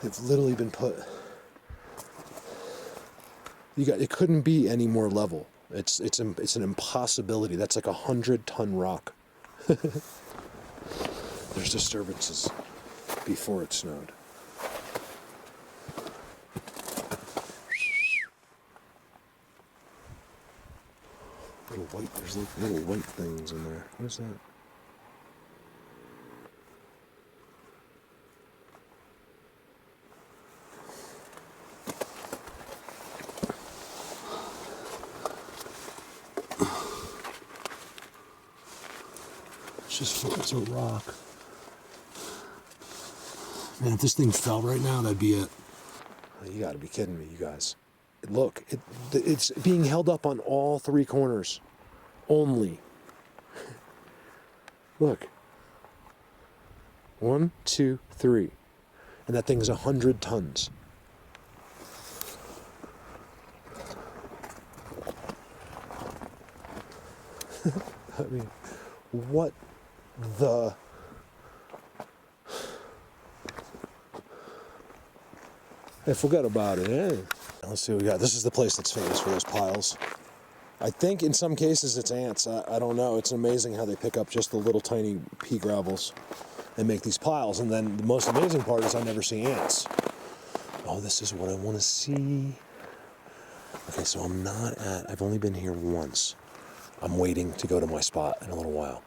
It's literally been put. It couldn't be any more level. It's an impossibility. That's like 100-ton rock. There's disturbances before it snowed. There's like little white things in there. What is that? It's a rock. Man, if this thing fell right now, that'd be it. You gotta be kidding me, you guys. Look, it's being held up on all three corners. Only. Look. 1, 2, 3. And that thing's 100 tons. I mean, what the... Hey, forget about it, eh? Let's see what we got. This is the place that's famous for those piles. I think in some cases it's ants. I don't know. It's amazing how they pick up just the little tiny pea gravels and make these piles. And then the most amazing part is I never see ants. Oh, this is what I want to see. Okay, so I've only been here once. I'm waiting to go to my spot in a little while.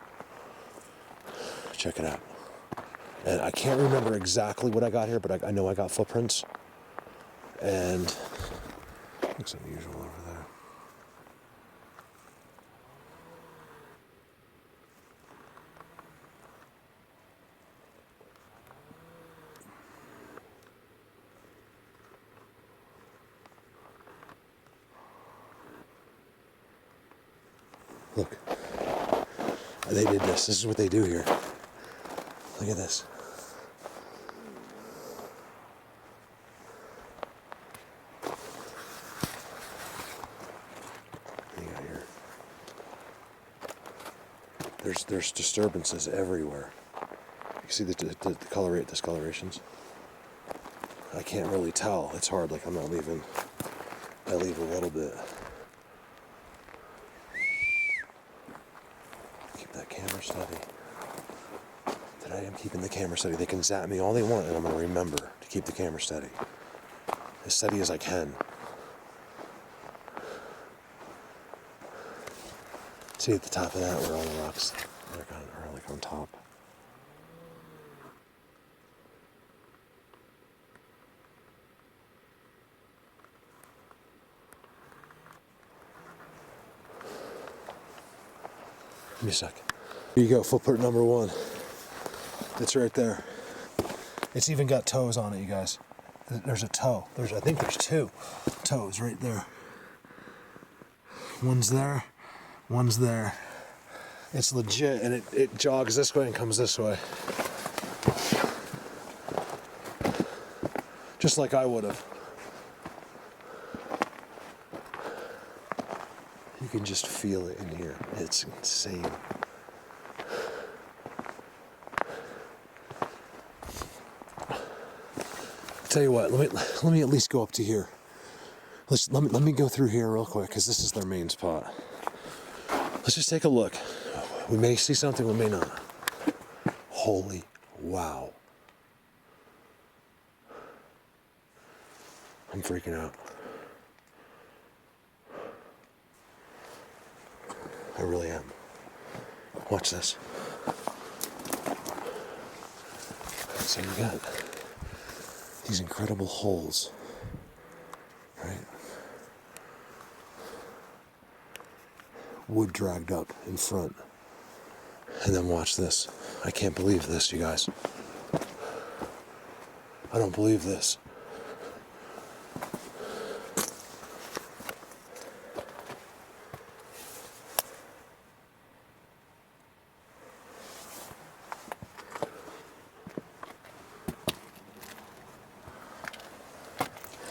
Check it out. And I can't remember exactly what I got here, but I know I got footprints. And looks unusual over there. Look, they did this. This is what they do here. Look at this. What do you got here? There's disturbances everywhere. You see the discolorations? I can't really tell. It's hard. Like I'm not leaving. I leave a little bit. That camera steady. Today I'm keeping the camera steady. They can zap me all they want and I'm going to remember to keep the camera steady. As steady as I can. See at the top of that where all the rocks are like on top. Give me a sec. Here you go, footprint number 1. It's right there. It's even got toes on it, you guys. There's a toe. I think there's 2 toes right there. One's there, one's there. It's legit, and it jogs this way and comes this way. Just like I would have. You can just feel it in here. It's insane. Tell you what, let me at least go up to here. Let me go through here real quick because this is their main spot. Let's just take a look. We may see something, we may not. Holy wow. I'm freaking out. I really am. Watch this. So you got these incredible holes, right? Wood dragged up in front. And then watch this. I can't believe this, you guys. I don't believe this.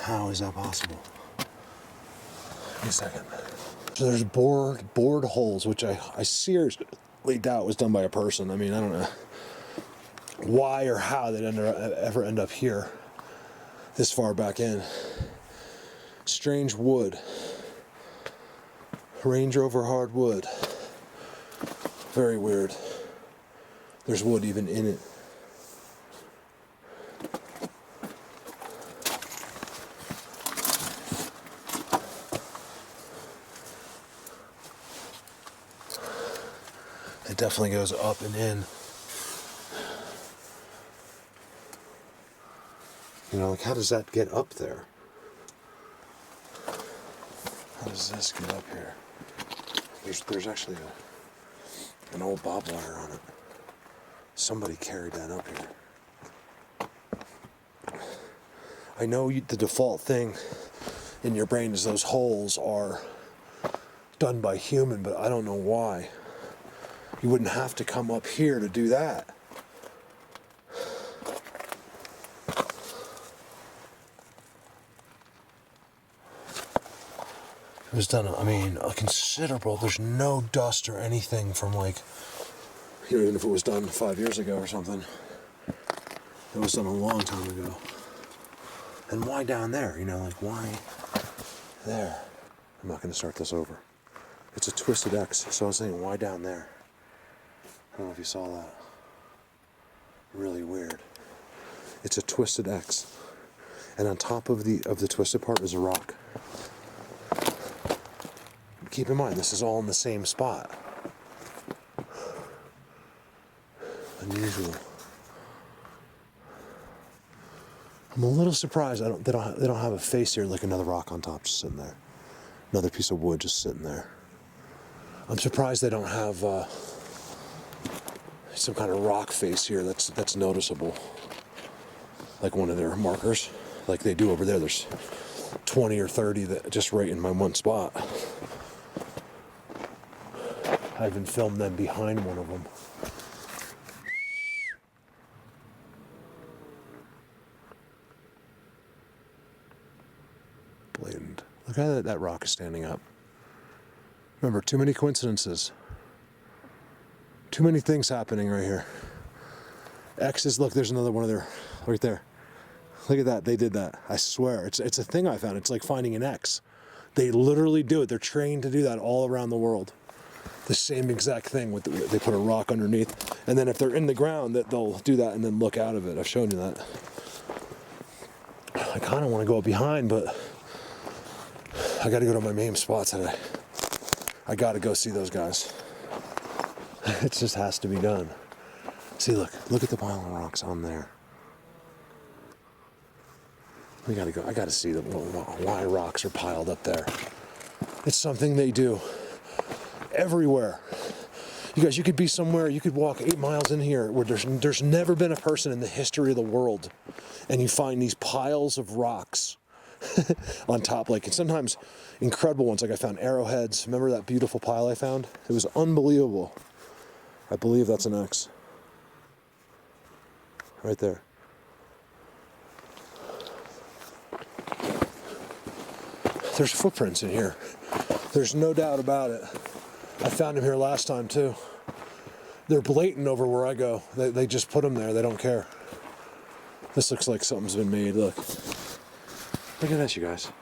How is that possible? Give me a second. So there's bored holes, which I seriously doubt was done by a person. I mean, I don't know. why or how they'd ever end up here, this far back in. Strange wood. Range Rover hardwood. Very weird. There's wood even in it. It definitely goes up and in. You know, like, how does that get up there? How does this get up here? There's actually an old bob wire on it. Somebody carried that up here. I know the default thing in your brain is those holes are done by human, but I don't know why. You wouldn't have to come up here to do that. It was done, I mean, a considerable, there's no dust or anything from, like, you know, even if it was done 5 years ago or something. It was done a long time ago. And why down there? You know, like, why there? I'm not going to start this over. It's a twisted X, so I was saying, why down there? I don't know if you saw that. Really weird. It's a twisted X. And on top of the twisted part is a rock. Keep in mind, this is all in the same spot. Unusual. I'm a little surprised they don't have a face here, like another rock on top just sitting there. Another piece of wood just sitting there. I'm surprised they don't have some kind of rock face here that's noticeable. Like one of their markers, like they do over there. There's 20 or 30 that just right in my one spot. I even filmed them behind one of them. Blatant. Look how that rock is standing up. Remember, too many coincidences. Too many things happening right here. X's, look, there's another one of their, right there. Look at that, they did that. I swear, it's a thing I found. It's like finding an X. They literally do it. They're trained to do that all around the world. The same exact thing. They put a rock underneath, and then if they're in the ground, they'll do that and then look out of it. I've shown you that. I kind of want to go behind, but I got to go to my main spot today. I got to go see those guys. It just has to be done. See, look at the pile of rocks on there. We got to go. I got to see why rocks are piled up there. It's something they do everywhere. You guys, you could be somewhere, you could walk 8 miles in here where there's never been a person in the history of the world, and you find these piles of rocks on top, like, and sometimes incredible ones, like I found arrowheads. Remember that beautiful pile I found? It was unbelievable. I believe that's an X. Right there. There's footprints in here. There's no doubt about it. I found them here last time too. They're blatant over where I go. They just put them there. They don't care. This looks like something's been made. Look. Look at this, you guys.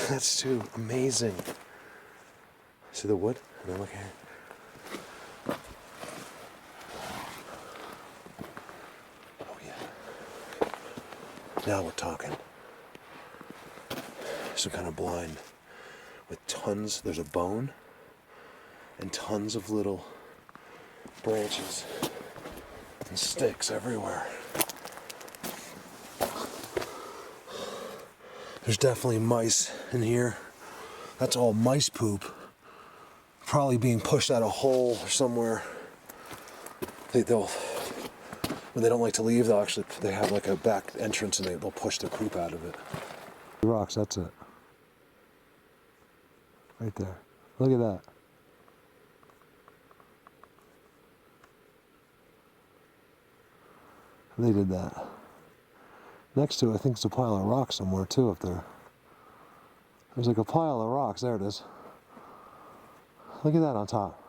That's too amazing. See the wood? And then look here. Oh yeah. Now we're talking. Some kind of blind with tons. There's a bone. And tons of little branches and sticks everywhere. There's definitely mice in here. That's all mice poop. Probably being pushed out a hole or somewhere. They'll when they don't like to leave, they have like a back entrance and they'll push the poop out of it. Rocks, that's it. Right there. Look at that. They did that. Next to it, I think it's a pile of rocks somewhere too up there. There's like a pile of rocks. There it is. Look at that on top.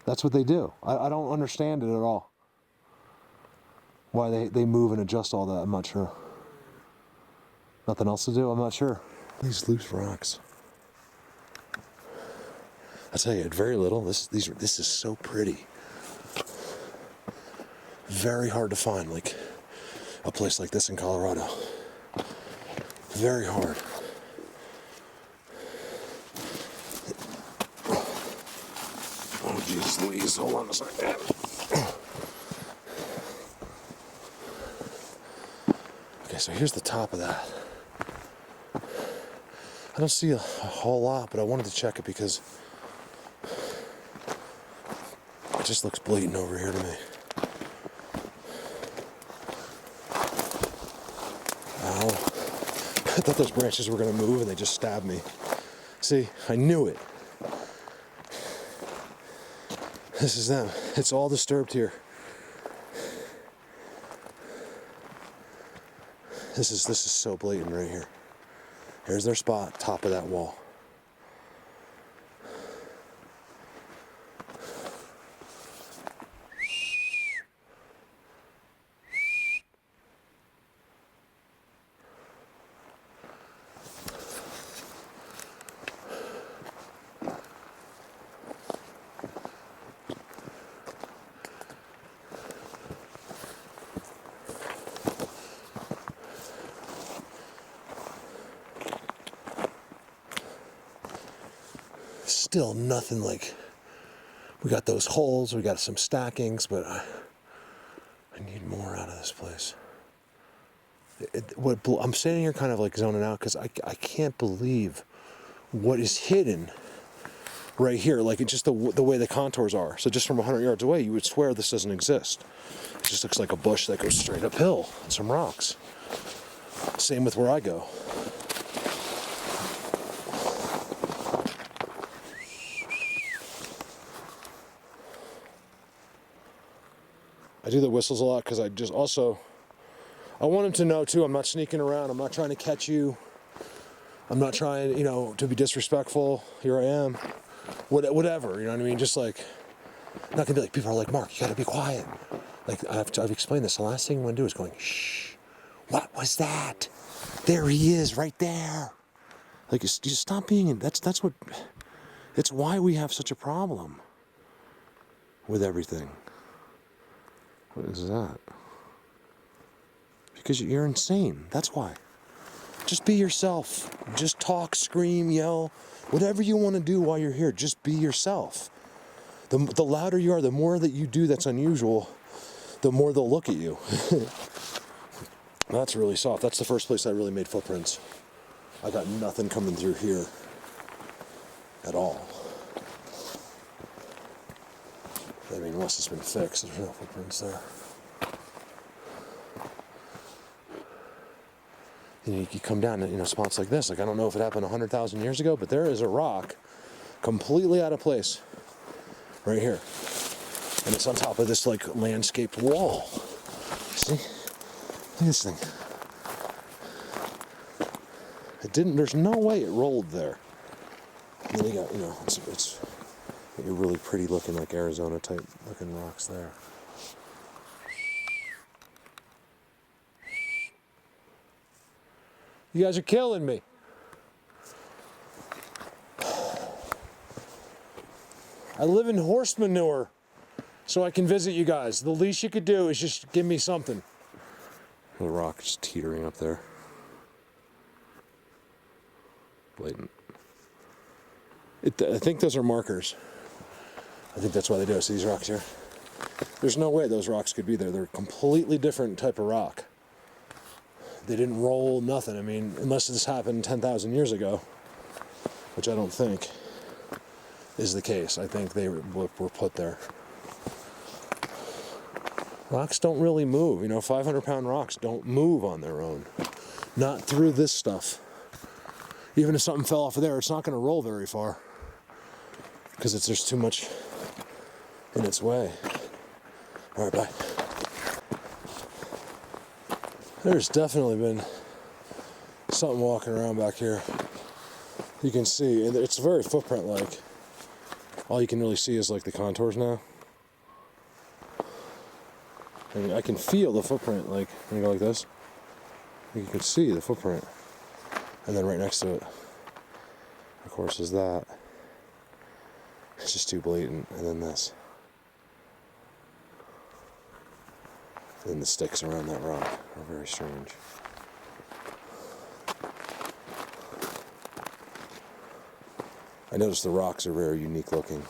That's what they do. I don't understand it at all. Why they move and adjust all that, I'm not sure. Nothing else to do, I'm not sure. These loose rocks. I tell you, at very little, this is so pretty. Very hard to find, like a place like this in Colorado. Very hard. Oh, Jesus Louise, hold on a second. Okay, so here's the top of that. I don't see a whole lot, but I wanted to check it because it just looks blatant over here to me. Ow. I thought those branches were going to move and they just stabbed me. See, I knew it. This is them. It's all disturbed here. This is so blatant right here. Here's their spot, top of that wall. Still nothing like, we got those holes, we got some stackings, but I need more out of this place. I'm standing here kind of like zoning out because I can't believe what is hidden right here. Like, it's just the way the contours are. So just from 100 yards away, you would swear this doesn't exist. It just looks like a bush that goes straight uphill and some rocks. Same with where I go. I do the whistles a lot because I want him to know too, I'm not sneaking around, I'm not trying to catch you, I'm not trying, to be disrespectful, here I am, whatever, you know what I mean, just like, I'm not gonna be like, people are like, Mark, you gotta be quiet. Like, I've explained this, the last thing you wanna do is going, shh, what was that? There he is, right there. Like, you just stop being, that's what, it's why we have such a problem with everything. What is that? Because you're insane. That's why. Just be yourself. Just talk, scream, yell, whatever you want to do while you're here. Just be yourself. The louder you are, the more that you do that's unusual, the more they'll look at you. That's really soft. That's the first place I really made footprints. I got nothing coming through here at all. I mean, unless it's been fixed, there's no footprints there. You come down to spots like this. Like, I don't know if it happened 100,000 years ago, but there is a rock completely out of place right here, and it's on top of this like landscaped wall. See? Look at this thing. It didn't. There's no way it rolled there. And then you got it's you're really pretty looking, like Arizona type looking rocks there. You guys are killing me. I live in horse manure, so I can visit you guys. The least you could do is just give me something. The rock is teetering up there. Blatant. I think those are markers. I think that's why they do it. See these rocks here? There's no way those rocks could be there. They're a completely different type of rock. They didn't roll, nothing. I mean, unless this happened 10,000 years ago, which I don't think is the case. I think they were put there. Rocks don't really move. 500-pound rocks don't move on their own. Not through this stuff. Even if something fell off of there, it's not going to roll very far because there's too much in its way. All right, bye. There's definitely been something walking around back here. You can see, and it's very footprint-like. all you can really see is like the contours now. I mean, I can feel the footprint, like, when you go like this. You can see the footprint. And then right next to it, of course, is that. It's just too blatant. And then this. And then the sticks around that rock are very strange. I noticed the rocks are very unique looking.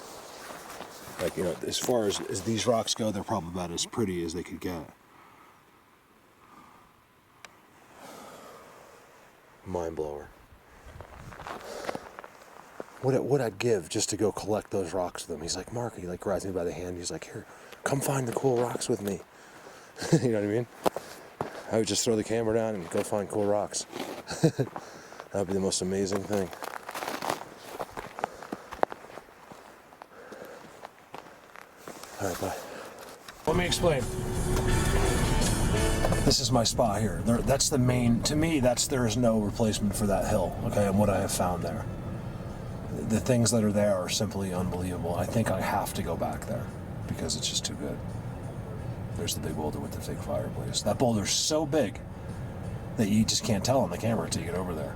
Like, you know, as far as these rocks go, they're probably about as pretty as they could get. Mind blower. What I'd give just to go collect those rocks with him. He's like, Mark, he like grabs me by the hand. He's like, here, come find the cool rocks with me. You know what I mean? I would just throw the camera down and go find cool rocks. That would be the most amazing thing. All right, bye. Let me explain. This is my spot here. That's the main, to me, there is no replacement for that hill, okay, and what I have found there. The things that are there are simply unbelievable. I think I have to go back there because it's just too good. There's the big boulder with the fake fireplace. That boulder's so big that you just can't tell on the camera until you get over there.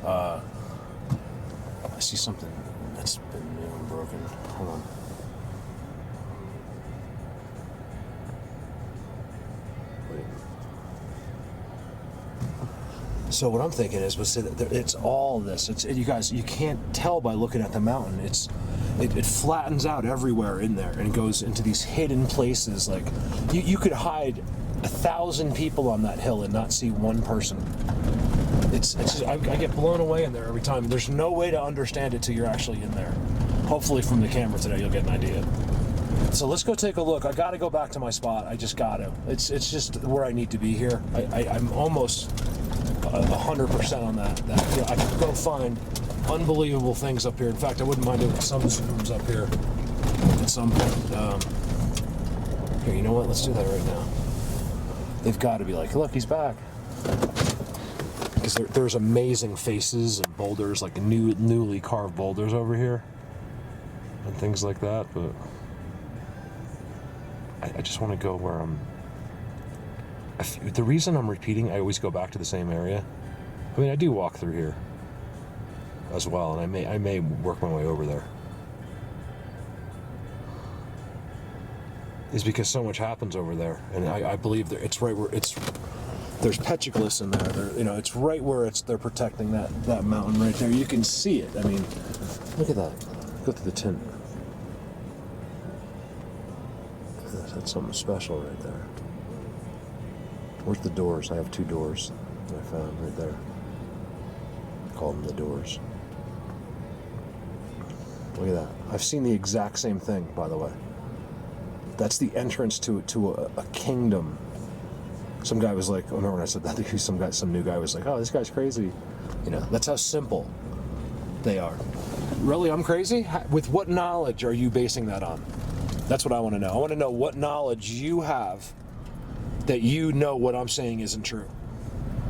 I see something that's been broken. Hold on. So what I'm thinking is, it's all this. You guys, you can't tell by looking at the mountain. It flattens out everywhere in there and goes into these hidden places. Like you could hide 1,000 people on that hill and not see one person. It's just, I get blown away in there every time. There's no way to understand it till you're actually in there. Hopefully from the camera today you'll get an idea. So let's go take a look. I got to go back to my spot. I just got to. It's just where I need to be here. I'm almost 100% on that. I could go find unbelievable things up here. In fact, I wouldn't mind doing some zooms up here at some point. Here, you know what? Let's do that right now. They've got to be like, look, he's back. Because there's amazing faces and boulders, like newly carved boulders over here, and things like that. But I just want to go where I'm. The reason I'm repeating, I always go back to the same area. I mean, I do walk through here as well, and I may work my way over there. Is because so much happens over there, and I believe that it's right where there's petroglyphs in there. You know, it's right where they're protecting that mountain right there. You can see it. I mean, look at that. Go through the tint. That's something special right there. Where's the doors? I have 2 doors that I found right there. I call them the doors. Look at that. I've seen the exact same thing, by the way. That's the entrance to a kingdom. Some guy was like, oh, remember when I said that? Some new guy was like, oh, this guy's crazy. You know, that's how simple they are. Really, I'm crazy? With what knowledge are you basing that on? That's what I want to know. I want to know what knowledge you have that you know what I'm saying isn't true.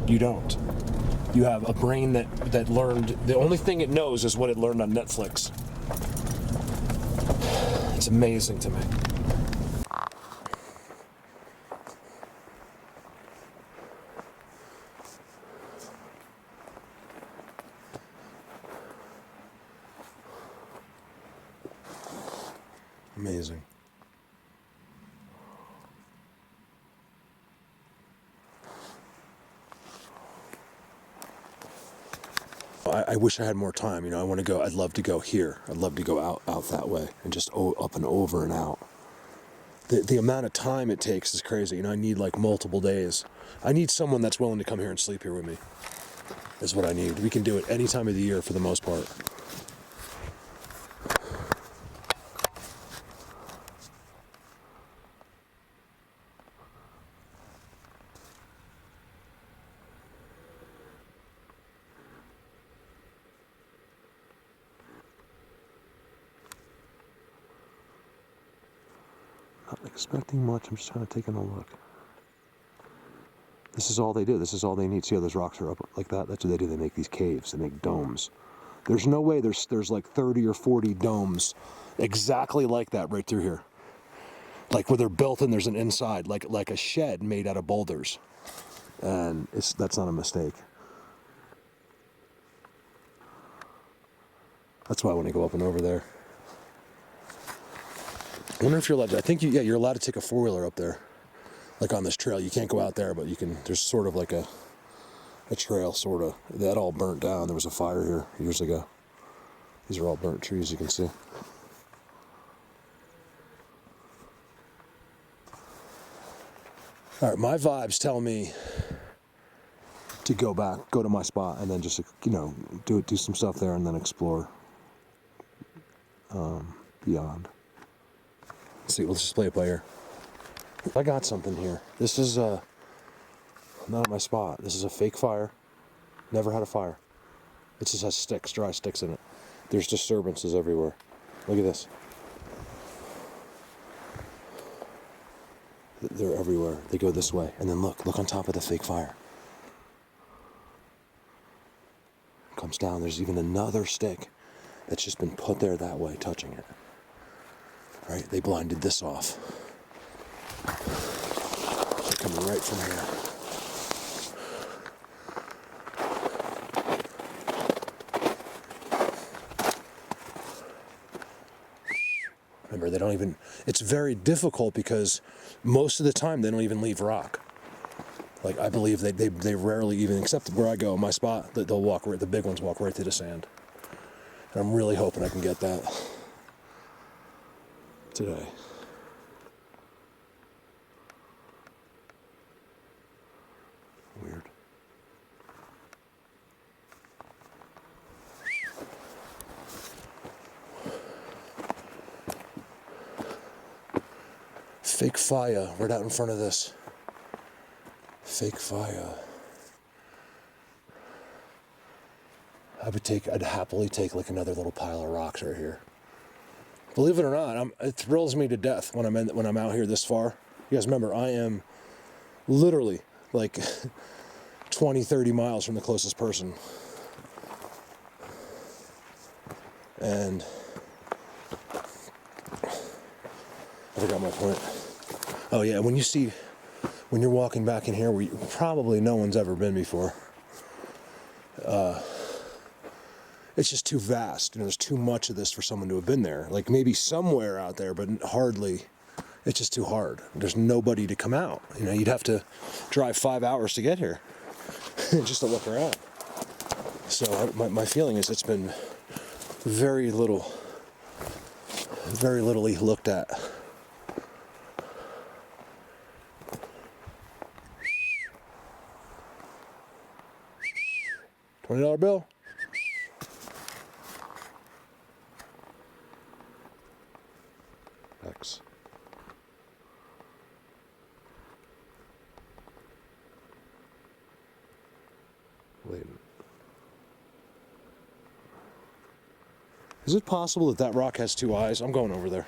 You don't. You have a brain that learned, the only thing it knows is what it learned on Netflix. It's amazing to me. Amazing. I wish I had more time. You know, I want to go. I'd love to go here. I'd love to go out that way and just up and over and out. The amount of time it takes is crazy. You know, I need like multiple days. I need someone that's willing to come here and sleep here with me. Is what I need. We can do it any time of the year for the most part. Not expecting much, I'm just kind of taking a look. This is all they do, this is all they need. See how those rocks are up like that? That's what they do, they make these caves, they make domes. There's no way there's like 30 or 40 domes exactly like that right through here. Like where they're built and there's an inside, like a shed made out of boulders. And that's not a mistake. That's why I want to go up and over there. I wonder if you're allowed to, I think you're allowed to take a four-wheeler up there. Like on this trail. You can't go out there, but you can, there's sort of like a trail, sort of. That all burnt down. There was a fire here years ago. These are all burnt trees, you can see. All right, my vibes tell me to go back, go to my spot, and then just, do some stuff there and then explore beyond. Let's see, let's just play it by ear. I got something here. This is not at my spot. This is a fake fire. Never had a fire. It just has sticks, dry sticks in it. There's disturbances everywhere. Look at this. They're everywhere. They go this way. And then look on top of the fake fire. Comes down. There's even another stick that's just been put there that way, touching it. Right? They blinded this off. They're coming right from here. Remember, they don't even, it's very difficult because most of the time they don't even leave rock. Like, I believe they rarely even, except where I go, my spot, they'll walk right, the big ones walk right through the sand. And I'm really hoping I can get that today. Weird. Fake fire right out in front of this. Fake fire. I'd happily take like another little pile of rocks right here. Believe it or not, it thrills me to death when I'm out here this far. You guys remember, I am literally like 20, 30 miles from the closest person. And I forgot my point. Oh yeah, when you're walking back in here where probably no one's ever been before, it's just too vast. There's too much of this for someone to have been there. Like maybe somewhere out there, but hardly. It's just too hard. There's nobody to come out. You'd have to drive 5 hours to get here just to look around. So my feeling is it's been very little looked at. $20 bill. X. Wait. Is it possible that rock has two eyes? I'm going over there.